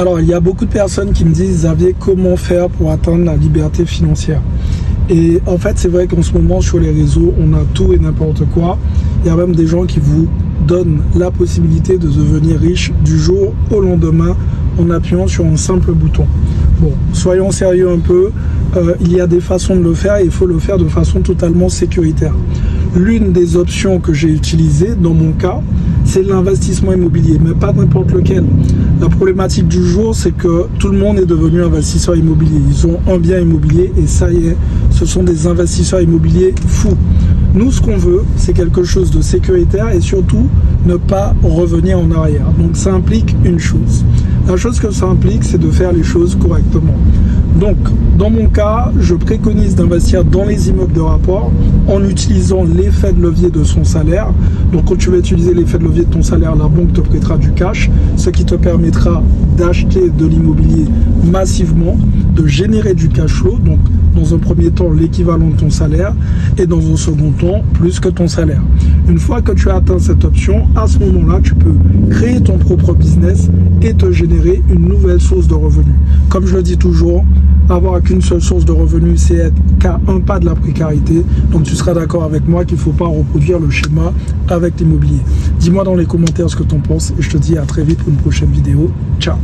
Alors, il y a beaucoup de personnes qui me disent, Xavier, comment faire pour atteindre la liberté financière? Et en fait, c'est vrai qu'en ce moment, sur les réseaux, on a tout et n'importe quoi. Il y a même des gens qui vous donnent la possibilité de devenir riche du jour au lendemain en appuyant sur un simple bouton. Bon, soyons sérieux un peu. Il y a des façons de le faire et il faut le faire de façon totalement sécuritaire. L'une des options que j'ai utilisées dans mon cas, c'est l'investissement immobilier, mais pas n'importe lequel. La problématique du jour, c'est que tout le monde est devenu investisseur immobilier. Ils ont un bien immobilier et ça y est, ce sont des investisseurs immobiliers fous. Nous, ce qu'on veut, c'est quelque chose de sécuritaire et surtout ne pas revenir en arrière. Donc ça implique une chose. La chose que ça implique, c'est de faire les choses correctement. Donc, dans mon cas, je préconise d'investir dans les immeubles de rapport en utilisant l'effet de levier de son salaire. Donc, quand tu vas utiliser l'effet de levier de ton salaire, la banque te prêtera du cash, ce qui te permettra d'acheter de l'immobilier massivement, de générer du cash flow, donc dans un premier temps l'équivalent de ton salaire et dans un second temps plus que ton salaire. Une fois que tu as atteint cette option, à ce moment-là, tu peux créer ton propre business et te générer une nouvelle source de revenus. Comme je le dis toujours, avoir qu'une seule source de revenus, c'est être qu'à un pas de la précarité. Donc tu seras d'accord avec moi qu'il ne faut pas reproduire le schéma avec l'immobilier. Dis-moi dans les commentaires ce que tu en penses et je te dis à très vite pour une prochaine vidéo. Ciao!